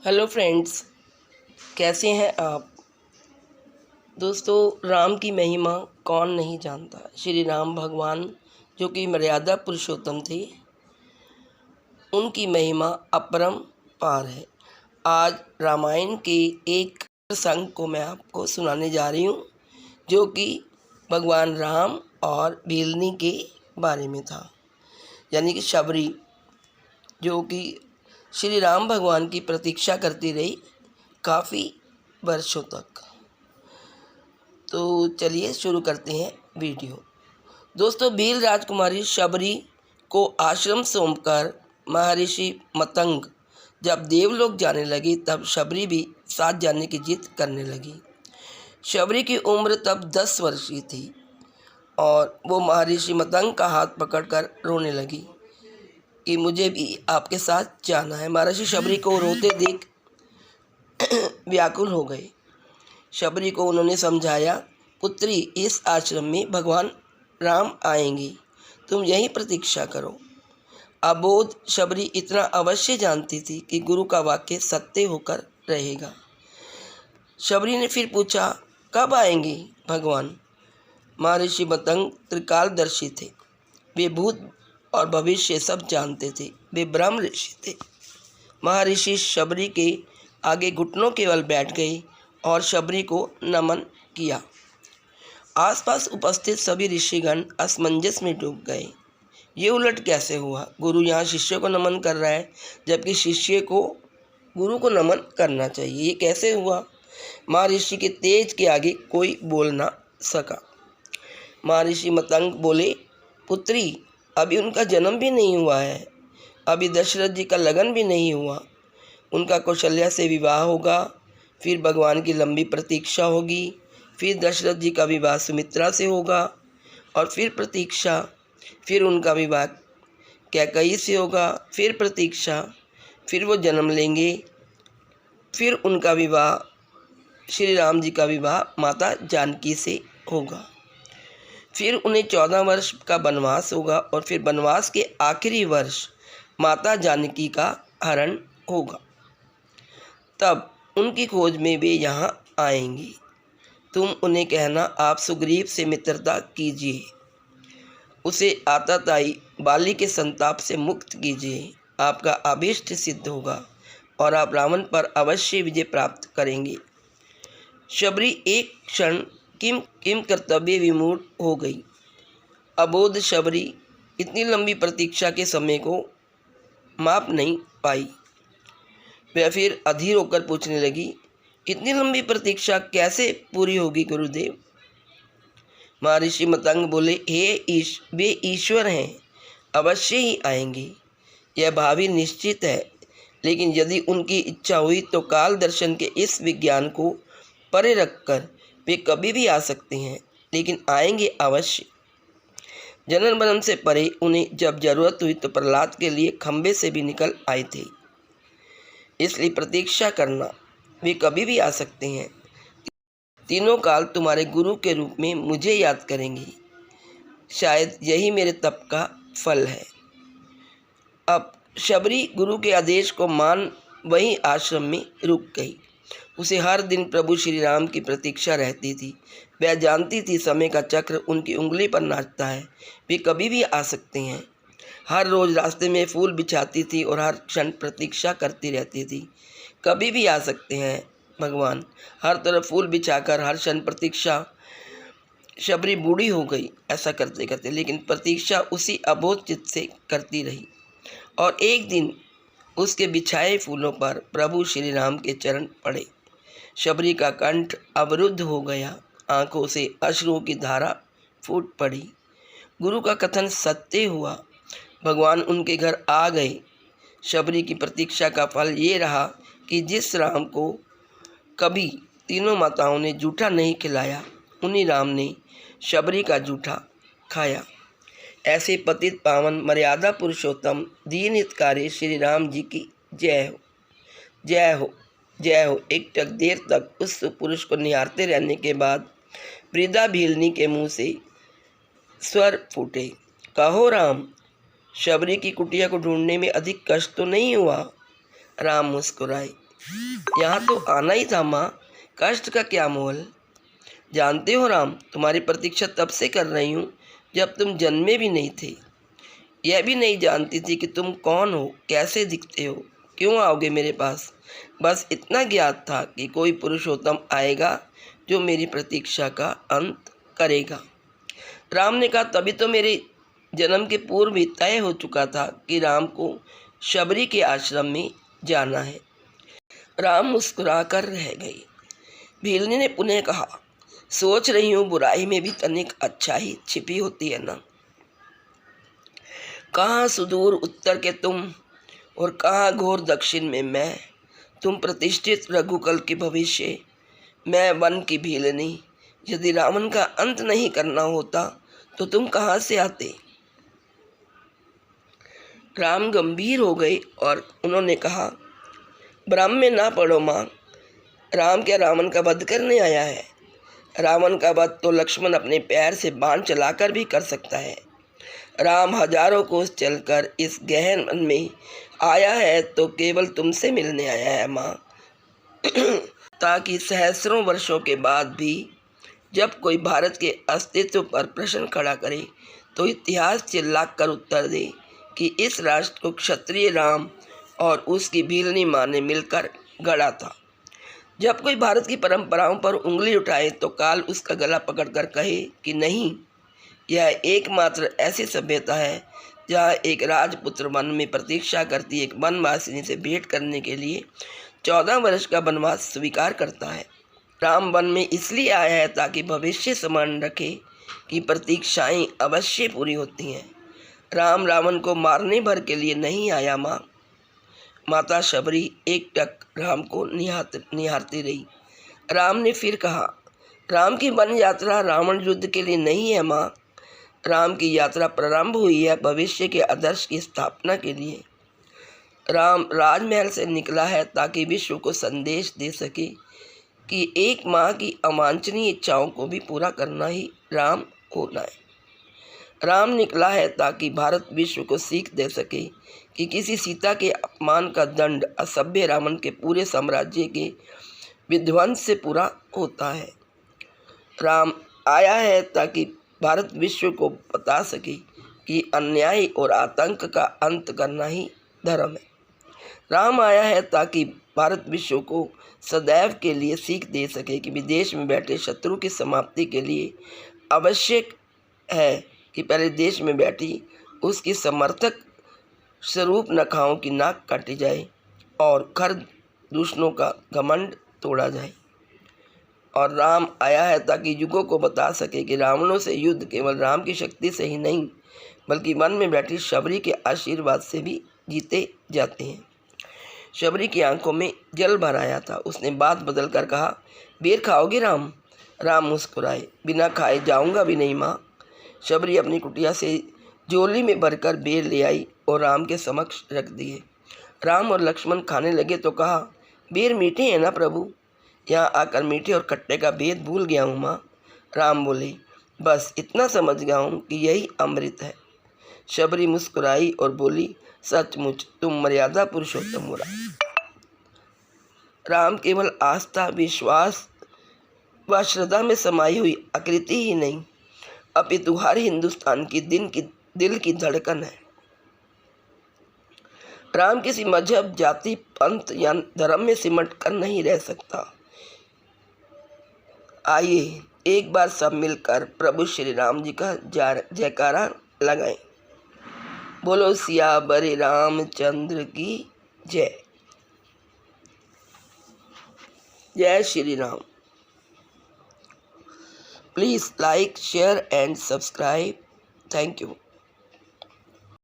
Hello friends, कैसे हैं आप। दोस्तों, राम की महिमा कौन नहीं जानता। श्री राम भगवान जो कि मर्यादा पुरुषोत्तम थे, उनकी महिमा अपरंपार है। आज रामायण के एक प्रसंग को मैं आपको सुनाने जा रही हूँ, जो कि भगवान राम और भीलनी के बारे में था। यानी कि शबरी, जो कि श्री राम भगवान की प्रतीक्षा करती रही काफ़ी वर्षों तक। तो चलिए शुरू करते हैं वीडियो। दोस्तों, भील राजकुमारी शबरी को आश्रम सौंपकर महर्षि मतंग जब देवलोक जाने लगी, तब शबरी भी साथ जाने की जिद करने लगी। शबरी की उम्र तब 10 वर्ष की थी और वो महर्षि मतंग का हाथ पकड़कर रोने लगी कि मुझे भी आपके साथ जाना है। महर्षि शबरी को रोते देख व्याकुल हो गए। शबरी को उन्होंने समझाया, पुत्री, इस आश्रम में भगवान राम आएंगे, तुम यहीं प्रतीक्षा करो। अबोध शबरी इतना अवश्य जानती थी कि गुरु का वाक्य सत्य होकर रहेगा। शबरी ने फिर पूछा, कब आएंगे भगवान। महर्षि मतंग त्रिकालदर्शी थे। वे भूत और भविष्य सब जानते थे। वे ब्रह्म ऋषि थे। महर्षि शबरी के आगे घुटनों के बल बैठ गए और शबरी को नमन किया। आसपास उपस्थित सभी ऋषिगण असमंजस में डूब गए। ये उलट कैसे हुआ। गुरु यहाँ शिष्य को नमन कर रहा है, जबकि शिष्य को गुरु को नमन करना चाहिए। ये कैसे हुआ। महर्षि के तेज के आगे कोई बोल ना सका। महर्षि मतंग बोले, पुत्री, अभी उनका जन्म भी नहीं हुआ है। अभी दशरथ जी का लगन भी नहीं हुआ। उनका कौशल्या से विवाह होगा, फिर भगवान की लंबी प्रतीक्षा होगी, फिर दशरथ जी का विवाह सुमित्रा से होगा, और फिर प्रतीक्षा, फिर उनका विवाह कैकेयी से होगा, फिर प्रतीक्षा, फिर वो जन्म लेंगे, फिर उनका विवाह श्री राम जी का विवाह माता जानकी से होगा, फिर उन्हें 14 वर्ष का वनवास होगा, और फिर वनवास के आखिरी वर्ष माता जानकी का हरण होगा। तब उनकी खोज में वे यहाँ आएंगी। तुम उन्हें कहना, आप सुग्रीव से मित्रता कीजिए, उसे आताताई बाली के संताप से मुक्त कीजिए। आपका अभीष्ट सिद्ध होगा और आप रावण पर अवश्य विजय प्राप्त करेंगे। शबरी एक क्षण किम कर्तव्य विमूढ़ हो गई। अबोध शबरी इतनी लंबी प्रतीक्षा के समय को माप नहीं पाई। वह फिर अधीर होकर पूछने लगी, इतनी लंबी प्रतीक्षा कैसे पूरी होगी गुरुदेव। महर्षि मतंग बोले, वे ईश्वर हैं, अवश्य ही आएंगे। यह भावी निश्चित है, लेकिन यदि उनकी इच्छा हुई तो काल दर्शन के इस विज्ञान को परे रखकर वे कभी भी आ सकते हैं, लेकिन आएंगे अवश्य। जनन बनन से परे उन्हें जब जरूरत हुई तो प्रहलाद के लिए खंबे से भी निकल आए थे। इसलिए प्रतीक्षा करना, वे कभी भी आ सकते हैं। तीनों काल तुम्हारे गुरु के रूप में मुझे याद करेंगे। शायद यही मेरे तप का फल है। अब शबरी गुरु के आदेश को मान वहीं आश्रम में रुक गई। उसे हर दिन प्रभु श्री राम की प्रतीक्षा रहती थी। वह जानती थी समय का चक्र उनकी उंगली पर नाचता है, वे कभी भी आ सकते हैं। हर रोज़ रास्ते में फूल बिछाती थी और हर क्षण प्रतीक्षा करती रहती थी, कभी भी आ सकते हैं भगवान। हर तरफ फूल बिछाकर हर क्षण प्रतीक्षा। शबरी बूढ़ी हो गई ऐसा करते करते, लेकिन प्रतीक्षा उसी अबोध चित्त से करती रही। और एक दिन उसके बिछाए फूलों पर प्रभु श्री राम के चरण पड़े। शबरी का कंठ अवरुद्ध हो गया, आंखों से अश्रुओं की धारा फूट पड़ी। गुरु का कथन सत्य हुआ, भगवान उनके घर आ गए। शबरी की प्रतीक्षा का फल ये रहा कि जिस राम को कभी तीनों माताओं ने जूठा नहीं खिलाया, उन्हीं राम ने शबरी का जूठा खाया। ऐसे पतित पावन मर्यादा पुरुषोत्तम दीन हितकारी श्री राम जी की जय हो, जय हो, जय हो। एक टक देर तक उस पुरुष को निहारते रहने के बाद वृद्धा भीलनी के मुंह से स्वर फूटे, कहो राम, शबरी की कुटिया को ढूंढने में अधिक कष्ट तो नहीं हुआ। राम मुस्कुराए, यहाँ तो आना ही था माँ, कष्ट का क्या मोल। जानते हो राम, तुम्हारी प्रतीक्षा तब से कर रही हूँ जब तुम जन्मे भी नहीं थे। यह भी नहीं जानती थी कि तुम कौन हो, कैसे दिखते हो, क्यों आओगे मेरे पास। बस इतना ज्ञात था कि कोई पुरुषोत्तम आएगा जो मेरी प्रतीक्षा का अंत करेगा। राम ने कहा, तभी तो मेरे जन्म के पूर्व ही तय हो चुका था कि राम को शबरी के आश्रम में जाना है। राम मुस्कुराकर रह गई। भीलनी ने पुनः कहा, सोच रही हूँ बुराई में भी तनिक अच्छा ही छिपी होती है ना। कहाँ सुदूर उत्तर के तुम और कहाँ घोर दक्षिण में मैं। तुम प्रतिष्ठित रघुकुल के भविष्य, मैं वन की भीलनी। यदि रावण का अंत नहीं करना होता तो तुम कहाँ से आते। राम गंभीर हो गए और उन्होंने कहा, भ्रम में ना पड़ो माँ, राम क्या रावण का वध करने आया है। रावण का वध तो लक्ष्मण अपने पैर से बाण चलाकर भी कर सकता है। राम हजारों कोस चलकर इस गहन वन में आया है तो केवल तुमसे मिलने आया है माँ, ताकि सहस्रों वर्षों के बाद भी जब कोई भारत के अस्तित्व पर प्रश्न खड़ा करे तो इतिहास चिल्लाकर कर उत्तर दे कि इस राष्ट्र को क्षत्रिय राम और उसकी भीलनी माँ ने मिलकर गढ़ा था। जब कोई भारत की परंपराओं पर उंगली उठाए तो काल उसका गला पकड़कर कहे कि नहीं, यह एकमात्र ऐसी सभ्यता है जहाँ एक राजपुत्र वन में प्रतीक्षा करती एक वनवासिनी से भेंट करने के लिए 14 वर्ष का वनवास स्वीकार करता है। राम वन में इसलिए आया है ताकि भविष्य स्मरण रखे कि प्रतीक्षाएं अवश्य पूरी होती हैं। राम रावण को मारने भर के लिए नहीं आया माँ। माता शबरी एकटक राम को निहारती रही। राम ने फिर कहा, राम की वन यात्रा रावण युद्ध के लिए नहीं है माँ। राम की यात्रा प्रारंभ हुई है भविष्य के आदर्श की स्थापना के लिए। राम राजमहल से निकला है ताकि विश्व को संदेश दे सके कि एक माँ की अवांछनीय इच्छाओं को भी पूरा करना ही राम होना है। राम निकला है ताकि भारत विश्व को सीख दे सके कि किसी सीता के अपमान का दंड असभ्य रावण के पूरे साम्राज्य के विध्वंस से पूरा होता है। राम आया है ताकि भारत विश्व को बता सके कि अन्याय और आतंक का अंत करना ही धर्म है। राम आया है ताकि भारत विश्व को सदैव के लिए सीख दे सके कि विदेश में बैठे शत्रु की समाप्ति के लिए आवश्यक है कि पहले देश में बैठी उसकी समर्थक स्वरूप नखाओं की नाक काटी जाए और खर दुश्मनों का घमंड तोड़ा जाए। और राम आया है ताकि युगों को बता सके कि रावणों से युद्ध केवल राम की शक्ति से ही नहीं बल्कि वन में बैठी शबरी के आशीर्वाद से भी जीते जाते हैं। शबरी की आंखों में जल भर आया था। उसने बात बदल कर कहा, बेर खाओगे राम। राम मुस्कुराए, बिना खाए जाऊंगा भी नहीं माँ। शबरी अपनी कुटिया से झोली में भरकर बेर ले आई और राम के समक्ष रख दिए। राम और लक्ष्मण खाने लगे तो कहा, बेर मीठे हैं ना प्रभु। यहाँ आकर मीठे और खट्टे का भेद भूल गया हूँ माँ। राम बोले, बस इतना समझ गया हूँ कि यही अमृत है। शबरी मुस्कुराई और बोली, सचमुच तुम मर्यादा पुरुषोत्तम हो। राम केवल आस्था, विश्वास व श्रद्धा में समाई हुई आकृति ही नहीं अपितु हर हिंदुस्तान की दिल की धड़कन है। राम किसी मजहब, जाति, पंथ या धर्म में सिमट कर नहीं रह सकता। आइए एक बार सब मिलकर प्रभु श्री राम जी का जयकारा लगाएं। बोलो सियावर रामचंद्र की जय। जय Shri Ram. Please like, share and subscribe. Thank you.